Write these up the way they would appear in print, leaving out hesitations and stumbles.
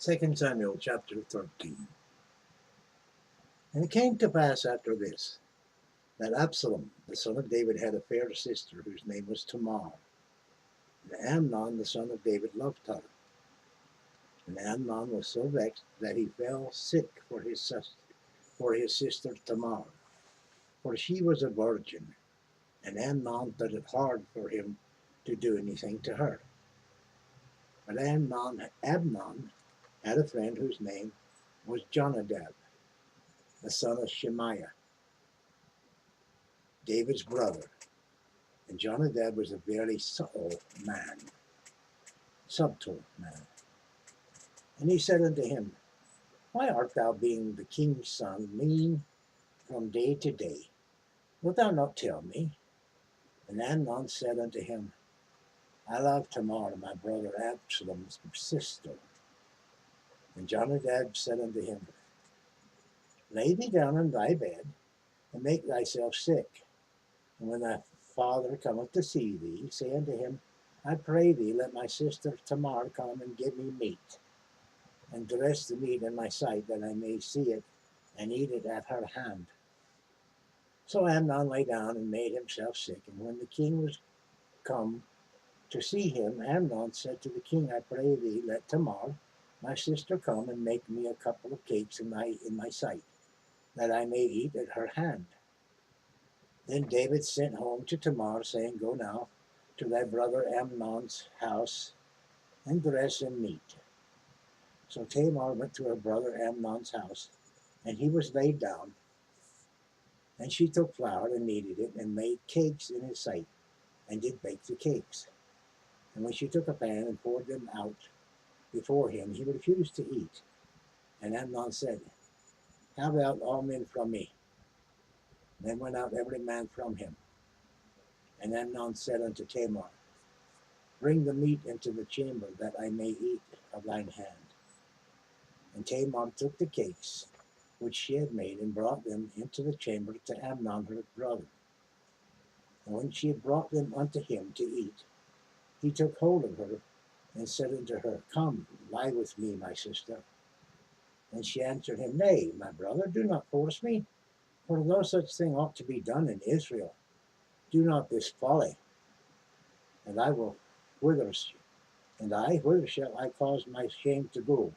2 Samuel chapter 13. And it came to pass after this, that Absalom, the son of David, had a fair sister whose name was Tamar. And Amnon, the son of David, loved her. And Amnon was so vexed that he fell sick for his sister Tamar, for she was a virgin, and Amnon thought it hard for him to do anything to her. But Amnon had a friend whose name was Jonadab, the son of Shemaiah, David's brother. And Jonadab was a very subtle man. And he said unto him, Why art thou, being the king's son, mean from day to day? Wilt thou not tell me? And Amnon said unto him, I love Tamar, my brother Absalom's sister. And Jonadab said unto him, Lay thee down in thy bed, and make thyself sick. And when thy father cometh to see thee, say unto him, I pray thee, let my sister Tamar come and give me meat, and dress the meat in my sight, that I may see it, and eat it at her hand. So Amnon lay down and made himself sick. And when the king was come to see him, Amnon said to the king, I pray thee, let Tamar, my sister, come and make me a couple of cakes in my sight, that I may eat at her hand. Then David sent home to Tamar, saying, Go now to thy brother Amnon's house, and dress him meat. So Tamar went to her brother Amnon's house, and he was laid down. And she took flour and kneaded it, and made cakes in his sight, and did bake the cakes. And when she took a pan and poured them out before him, he refused to eat. And Amnon said, Have out all men from me. Then went out every man from him. And Amnon said unto Tamar, Bring the meat into the chamber, that I may eat of thine hand. And Tamar took the cakes which she had made, and brought them into the chamber to Amnon her brother. And when she had brought them unto him to eat, he took hold of her, and said unto her, Come, lie with me, my sister. And she answered him, Nay, my brother, do not force me, for no such thing ought to be done in Israel. Do not this folly, and whither shall I cause my shame to go?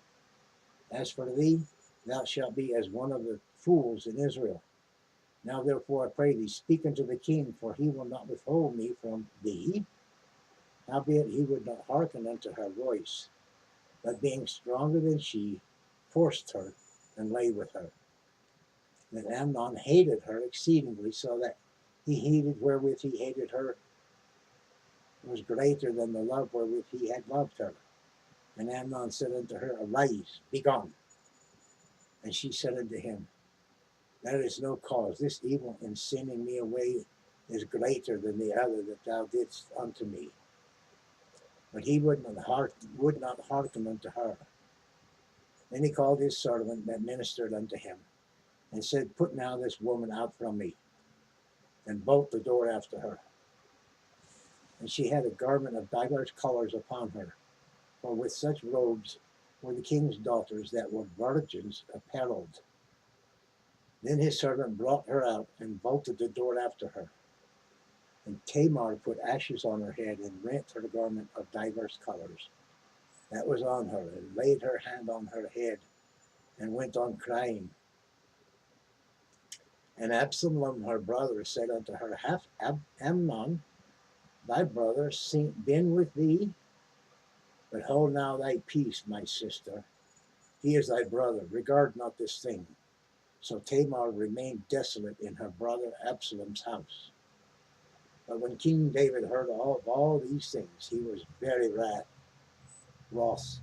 As for thee, thou shalt be as one of the fools in Israel. Now therefore I pray thee, speak unto the king, for he will not withhold me from thee. Howbeit he would not hearken unto her voice, but being stronger than she, forced her, and lay with her. Then Amnon hated her exceedingly, so that he hated wherewith he hated her was greater than the love wherewith he had loved her. And Amnon said unto her, Arise, be gone. And she said unto him, There is no cause. This evil in sending me away is greater than the other that thou didst unto me. But he would not hearken unto her. Then he called his servant that ministered unto him, and said, Put now this woman out from me, and bolt the door after her. And she had a garment of divers colors upon her, for with such robes were the king's daughters that were virgins apparelled. Then his servant brought her out, and bolted the door after her. And Tamar put ashes on her head, and rent her garment of divers colors that was on her, and laid her hand on her head, and went on crying. And Absalom her brother said unto her, Hath Amnon thy brother been with thee? But hold now thy peace, my sister. He is thy brother. Regard not this thing. So Tamar remained desolate in her brother Absalom's house. But when King David heard of all these things, he was very wroth.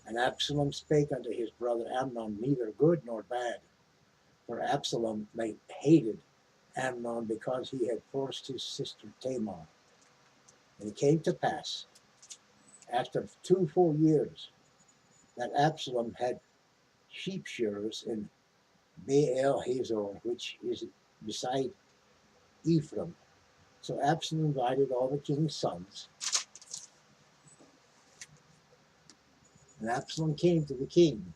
And Absalom spake unto his brother Amnon neither good nor bad. For Absalom hated Amnon because he had forced his sister Tamar. And it came to pass, after 2 full years, that Absalom had sheep shearers in Baal Hazor, which is beside Ephraim. So Absalom invited all the king's sons, And Absalom came to the king,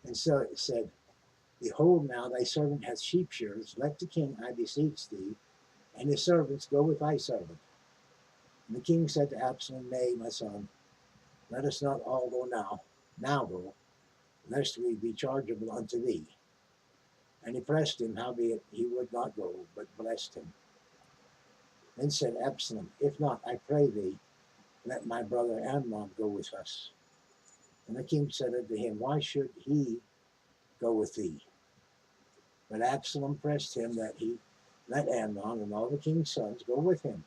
and so it said, Behold, now thy servant hath sheep shearers. Let the king, I beseech thee, and his servants go with thy servant. And the king said to Absalom, Nay, my son, let us not all go now go, lest we be chargeable unto thee. And he pressed him, howbeit he would not go, but blessed him. Then said Absalom, If not, I pray thee, let my brother Amnon go with us. And the king said unto him, Why should he go with thee? But Absalom pressed him that he let Amnon and all the king's sons go with him.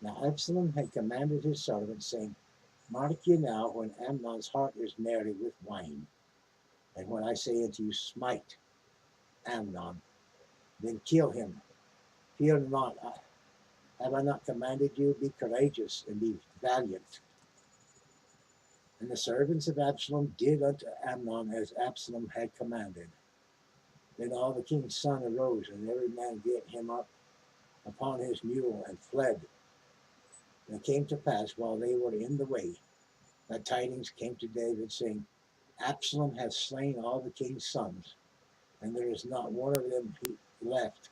Now Absalom had commanded his servants, saying, Mark ye now, when Amnon's heart is merry with wine, and when I say unto you, Smite Amnon, then kill him. Fear not, have I not commanded you? Be courageous and be valiant. And the servants of Absalom did unto Amnon as Absalom had commanded. Then all the king's sons arose, and every man get him up upon his mule, and fled. And it came to pass, while they were in the way, that tidings came to David, saying, Absalom hath slain all the king's sons, and there is not one of them left.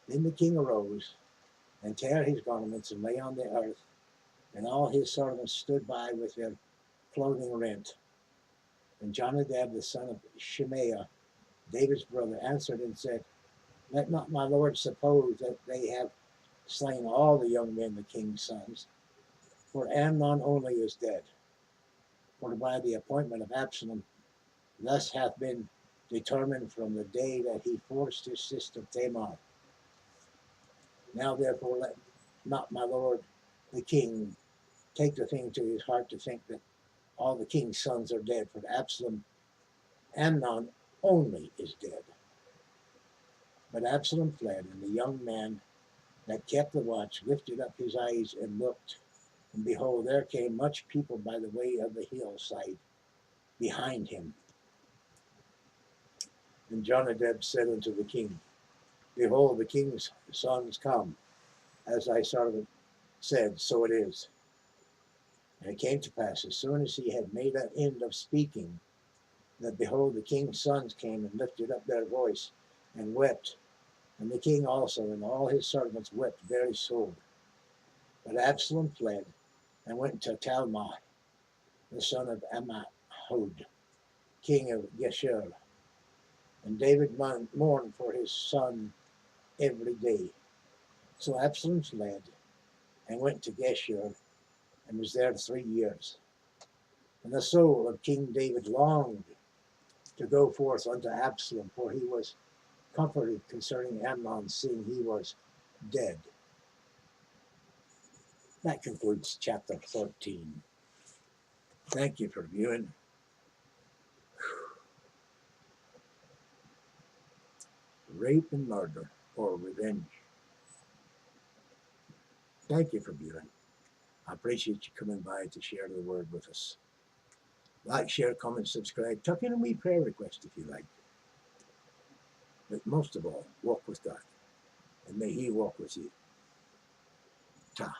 Then the king arose, and tare his garments, and lay on the earth, and all his servants stood by with their clothing rent. And Jonadab the son of Shemaiah, David's brother, answered and said, Let not my lord suppose that they have slain all the young men, the king's sons, for Amnon only is dead. For by the appointment of Absalom, thus hath been determined from the day that he forced his sister Tamar. Now therefore let not my lord the king take the thing to his heart to think that all the king's sons are dead, for Amnon only is dead. But Absalom fled, and the young man that kept the watch lifted up his eyes and looked, and behold, there came much people by the way of the hillside behind him. And Jonadab said unto the king, Behold, the king's sons come, as thy servant said, so it is. And it came to pass, as soon as he had made an end of speaking, that behold, the king's sons came and lifted up their voice and wept. And the king also and all his servants wept very sore. But Absalom fled and went to Talmai, the son of Ammihud, king of Geshur. And David mourned for his son every day. So Absalom fled and went to Geshur and was there 3 years. And the soul of King David longed to go forth unto Absalom, for he was comforted concerning Amnon, seeing he was dead. That concludes chapter 13. Thank you for viewing. Rape and murder, or revenge. Thank you for viewing. I appreciate you coming by to share the word with us. Like, share, comment, subscribe. Tuck in a wee prayer request if you like. But most of all, walk with God. And may He walk with you. Ta.